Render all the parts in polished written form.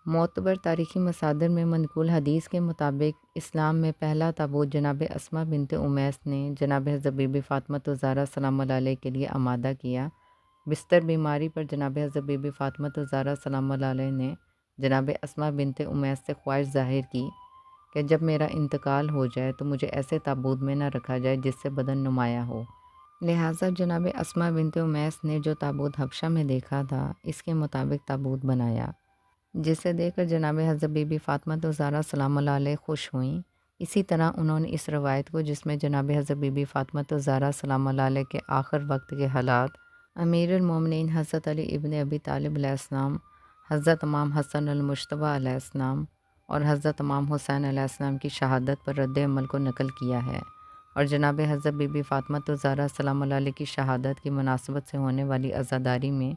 معتبر تاریخی مصادر میں منقول حدیث کے مطابق اسلام میں پہلا تابوت جناب اسماء بنت امیس نے جناب حضرت بی بی فاطمہ الزہرا سلام اللہ علیہ کے لیے آمادہ کیا۔ بستر بیماری پر جناب حضرت بی بی فاطمہ الزہرا سلام اللہ علیہ نے جناب اسماء بنت امیس سے خواہش ظاہر کی کہ جب میرا انتقال ہو جائے تو مجھے ایسے تابوت میں نہ رکھا جائے جس سے بدن نمایاں ہو۔ لہٰذا جناب اسماء بنت امیس نے جو تابوت حبشہ میں دیکھا تھا اس کے مطابق تابوت بنایا، جسے دیکھ کر جناب حضرت بی بی فاطمہ الزہرا سلام اللہ علیہ خوش ہوئیں۔ اسی طرح انہوں نے اس روایت کو، جس میں جناب حضرت بی بی فاطمہ الزہرا سلام اللہ علیہ کے آخر وقت کے حالات، امیر المومنین حضرت علی ابن ابی طالب علیہ السلام، حضرت امام حسن المجتبیٰ علیہ السلام اور حضرت امام حسین علیہ السلام کی شہادت پر رد عمل کو نقل کیا ہے، اور جناب حضرت بی بی فاطمہ الزہرا سلام اللہ علیہ کی شہادت کی مناسبت سے ہونے والی عزاداری میں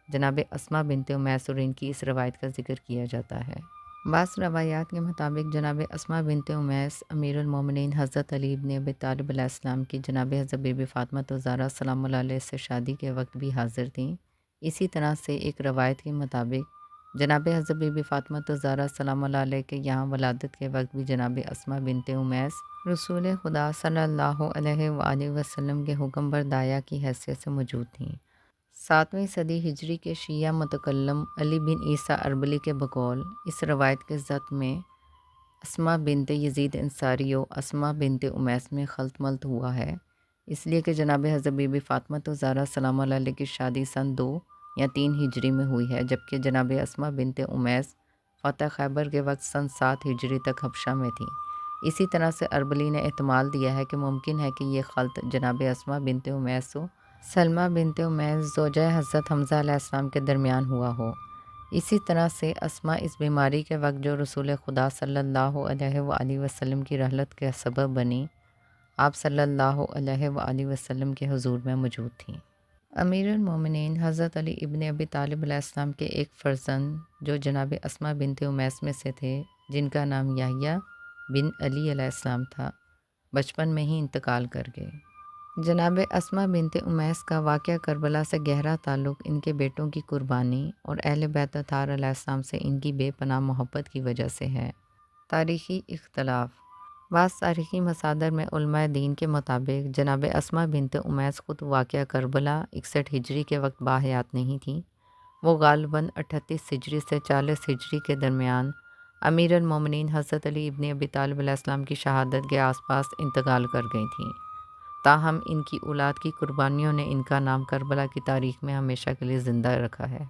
جناب اسماء بنت امیس اور ان کی اس روایت کا ذکر کیا جاتا ہے۔ بعض روایات کے مطابق جناب اسماء بنت امیس امیر المومنین حضرت علی ابن ابی طالب علیہ السلام کی جناب حضرت بی بی فاطمہ الزہرا سلام اللہ علیہ سے شادی کے وقت بھی حاضر تھیں۔ اسی طرح سے ایک روایت کے مطابق جناب حضرت بی بی فاطمہ الزہرا سلام اللہ علیہ کے یہاں ولادت کے وقت بھی جناب اسماء بنت امیس رسول خدا صلی اللہ علیہ وآلہ وسلم کے حکم برداریہ کی حیثیت سے موجود تھیں۔ 7ویں صدی ہجری کے شیعہ متکلم علی بن عیسیٰ اربلی کے بقول اس روایت کے ضبط میں اسماء بنت یزید انصاری و اسماء بنت امیس میں خلط ملط ہوا ہے، اس لیے کہ جناب حضرت بی بی فاطمہ الزہرا سلام اللہ علیہ کی شادی سن 2 یا 3 ہجری میں ہوئی ہے، جبکہ جناب اسماء بنت امیس فتح خیبر کے وقت سن 7 ہجری تک حبشہ میں تھیں۔ اسی طرح سے اربلی نے احتمال دیا ہے کہ ممکن ہے کہ یہ خلط جناب اسماء بنت امیس و سلمہ بنت امیس زوجہ حضرت حمزہ علیہ السلام کے درمیان ہوا ہو۔ اسی طرح سے اسماء اس بیماری کے وقت جو رسول خدا صلی اللہ علیہ وآلہ وسلم کی رحلت کے سبب بنی، آپ صلی اللہ علیہ وآلہ وسلم کے حضور میں موجود تھیں۔ امیر المومنین حضرت علی ابن ابی طالب علیہ السلام کے ایک فرزند جو جناب اسماء بنت امیس میں سے تھے، جن کا نام یحییٰ بن علی علیہ السلام تھا، بچپن میں ہی انتقال کر گئے۔ جناب اسماء بنت امیس کا واقعہ کربلا سے گہرا تعلق ان کے بیٹوں کی قربانی اور اہل بیت اطہار علیہ السلام سے ان کی بے پناہ محبت کی وجہ سے ہے۔ تاریخی اختلاف۔ بعض تاریخی مصادر میں علماء دین کے مطابق جناب اسماء بنت امیس خود واقعہ کربلا 61 ہجری کے وقت باحیات نہیں تھیں، وہ غالباً 38 ہجری سے 40 ہجری کے درمیان امیر المومنین حضرت علی ابن ابی طالب علیہ السلام کی شہادت کے آس پاس انتقال کر گئی تھیں۔ تاہم ان کی اولاد کی قربانیوں نے ان کا نام کربلا کی تاریخ میں ہمیشہ کے لیے زندہ رکھا ہے۔